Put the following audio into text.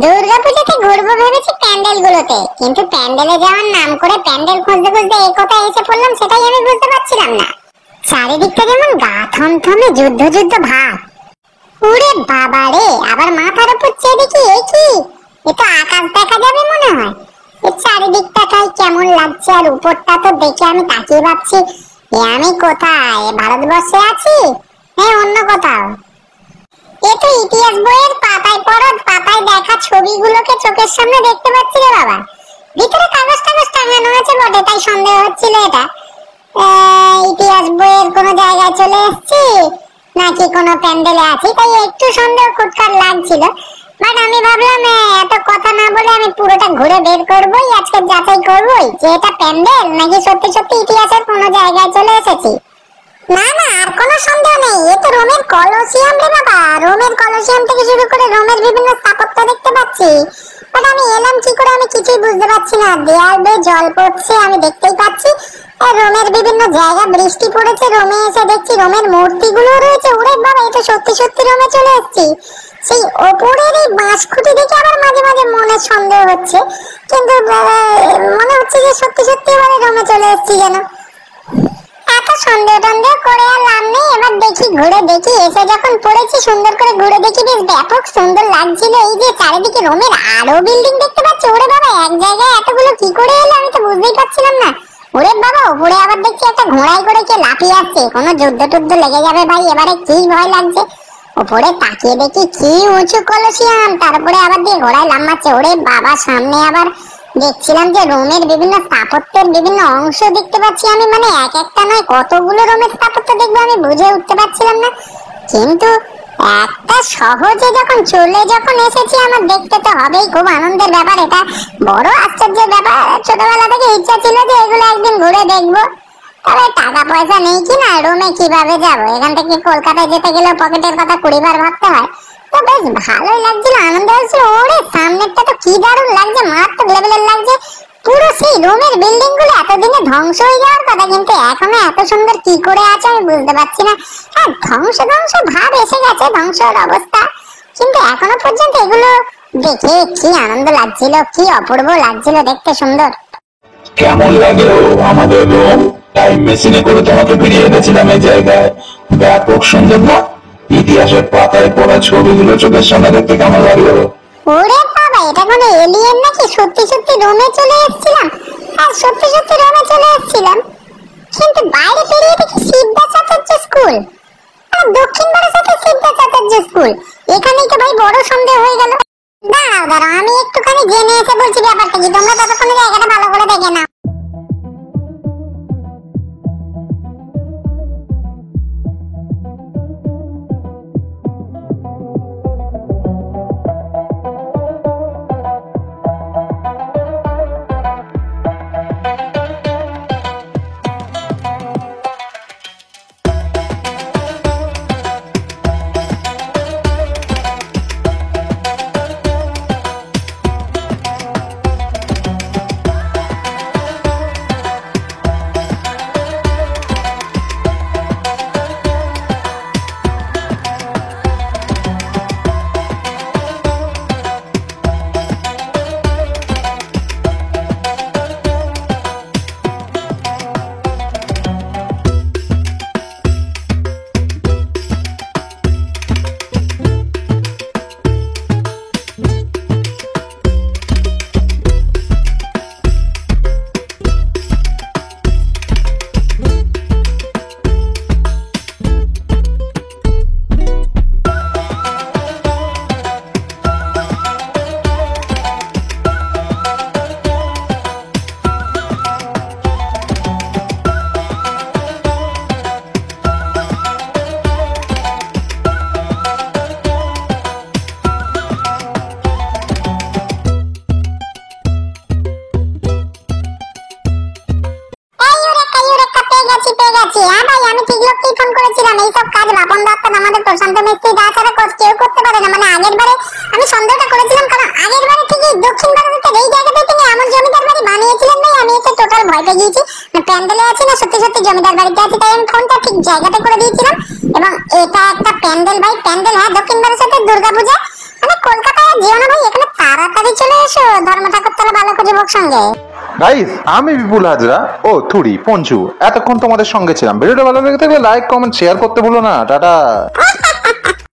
দুর্গাপূজাতে ঘুরবো ভেবেছি প্যান্ডেল গুলোতে, কিন্তু প্যান্ডেলে যাওয়ার নাম করে প্যান্ডেল খুঁজতে খুঁজতে এই কথা এসে পড়লাম, সেটাই আমি বুঝতে পারছিলাম না। চারিদিকটা যেমন গা থমথমে যুদ্ধ যুদ্ধ ভাব। ওরে বাবা রে, আবার মাথার উপর চেয়ে দেখি এ কি, এ তো আকাশ দেখা যাবে মনে হয়। এই চারিদিকটা তাই কেমন লাগছে, আর উপরটা তো দেখে আমি তাকিয়ে ভাবছি এ আমি কোথায়, ভারতবর্ষে আছি অন্য কোথাও। এ তো ইতিহাস বইয়ের পাতায় পড়া, পাতায় দেখা ছবিগুলোকে চোখের সামনে দেখতে পাচ্ছি রে বাবা। ভিতরে কাগজ টাগজ টাঙানো আছে বটে, তাই সন্দেহ হচ্ছিল এটা ইতিহাস বইয়ের কোনো জায়গায় চলে এসেছি নাকি কোনো প্যান্ডেলে আছি, তাই একটু সন্দেহ খুটখাট লাগছিল। বাট আমি ভাবলাম এত কথা না বলে আমি পুরোটা ঘুরে বের করবোই, আজকে যাচাই করবোই যে এটা প্যান্ডেল নাকি সত্যি সত্যি ইতিহাসের কোনো জায়গায় চলে এসেছি। না না, আর কোনো সন্দেহ নেই, এ তো রোমের কলোসিয়াম রে বাবা। রোমের কলোসিয়াম থেকে শুরু করে রোমের বিভিন্ন স্থাপত্য দেখতে পাচ্ছি। বাট আমি এলাম কি করে আমি কিছুই বুঝতে পারছি না। দেয়াল বেয়ে জল পড়ছে আমি দেখতেই পাচ্ছি, রোমের বিভিন্ন জায়গা বৃষ্টি পড়েছে, রোমে এসে দেখছি রোমের মূর্তিগুলো রয়েছে। ওরে বাবা, এটা সত্যি সত্যি রোমে চলে এসেছি। সেই ওপরের এই বাঁশখুঁটি দেখে আবার মাঝে মাঝে মনে সন্দেহ হচ্ছে, কিন্তু মনে হচ্ছে যে সত্যি সত্যি এবারে রোমে চলে এসেছি যেন। এত সন্দেহ টন্দেহ করে আর লাভ নেই, এবার দেখি ঘুরে দেখি। এসে যখন পড়েছি সুন্দর করে ঘুরে দেখি, বেশ ব্যাপক সুন্দর লাগছিল। এই যে চারিদিকে রোমের আরো বিল্ডিং দেখতে পাচ্ছি। ওরে বাবা, এক জায়গায় এতগুলো কি করে এলো আমি তো বুঝতেই পারছিলাম না। ওরে বাবা, উপরে আবার দেখছি একটা ঘোড়ায় করে কে লাফিয়ে আসছে, কোনো যুদ্ধ টুদ্ধ লেগে যাবে ভাই, এবারে কি ভয় লাগছে। উপরে তাকিয়ে দেখি কি উঁচু কলোসিয়াম, তারপরে আবার দিয়ে ঘোড়ায় লাফাচ্ছে। ওরে বাবা, সামনে আবার দেখছিলাম যে রোমের বিভিন্ন স্থাপত্যের বিভিন্ন অংশ দেখতে পাচ্ছি আমি, মানে এক একটা নয় কতগুলো রোমের স্থাপত্য দেখবো আমি বুঝে উঠতে পারছিলাম না। কিন্তু একটা সহজে যখন এসেছি, আমার দেখতে তো হবেই, খুব আনন্দের ব্যাপার, এটা বড় আশ্চর্যের ব্যাপার। ছোটবেলা থেকে ইচ্ছা ছিল যে এগুলো একদিন ঘুরে দেখবো, তবে টাকা পয়সা নেই কিনা, রোমে কিভাবে যাবো, এখান থেকে কলকাতায় যেতে গেলে পকেটের কথা 20 বার ভাবতে হয়। তো বেশ ভালোই লাগছিল, আনন্দ হচ্ছিল। ওরে সামনেরটা তো কি দারুণ লাগছে, মারাত্মক লেভেলের লাগছে। পুরো সেই রোমের বিল্ডিং গুলো এতদিনে ধ্বংস হয়ে যাওয়ার কথা, কিন্তু এখনো এত সুন্দর কি করে আছে আমি বুঝতে পারছি না। হ্যাঁ, ধ্বংস ভাব এসে গেছে, ধ্বংসের অবস্থা, কিন্তু এখনো পর্যন্ত এগুলো দেখে কি আনন্দ লাগছিল, কি অপূর্ব লাগছিল দেখতে, সুন্দর। কেমন লাগলো আমাদের রোম? টাইম মেশিনে করে তোমাকে ফিরিয়ে এনেছিলাম এই জায়গায়, ব্যাপক সুন্দর না? ইতিহাসের পাতায় পড়া ছবিগুলো চোখের সামনে দেখতে কেমন লাগলো? ওরে বাবা, এটা কোনো এলিয়েন নাকি? সত্যি সত্যি রোমে চলে এসেছিলাম, আর সত্যি সত্যি রোমে চলে এসেছিলাম। কিন্তু বাইরে বেরিয়ে দেখি সিদ্ধাচার্য স্কুল, আর দক্ষিণ বারাসাতে সিদ্ধাচার্য স্কুল। এখানেই তো ভাই বড় সন্দেহ হয়ে গেল। দাঁড়াও, আমি একটুখানি জেনে এসে বলছি ব্যাপারটা কি, তোমরা ততক্ষণে জায়গাটা ভালো করে দেখে নাও। প্রশান্ত মিস্ত্রি ছাড়া কেউ করতে পারে না। মানে আগের বারে আমি সন্দেহটা করেছিলাম, কারণ আগের বারে ঠিকই দক্ষিণ ভারতের এই জায়গাটায় তিনি এমন জমিদার বাড়ি বানিয়েছিলেন ভাই, আমি এসে টোটাল ভয় পেয়ে গিয়েছি। প্যান্ডেলে আছি না সত্যি সত্যি জমিদার বাড়িতে আছি, তাই আমি ফোনটা ঠিক জায়গাতে করে দিয়েছিলাম। এবং এটা একটা প্যান্ডেল ভাই, প্যান্ডেল, হ্যাঁ দক্ষিণ ভারতের দুর্গাপূজা। মানে কলকাতায় যেও না ভাই, এখানে হোক সঙ্গে। গাইস, আমি বিপুল হাজরা ও থুড়ি পঞ্চু এতক্ষণ তোমাদের সঙ্গে ছিলাম। ভিডিওটা ভালো লেগে থাকলে লাইক কমেন্ট শেয়ার করতে ভুলো না। টাটা।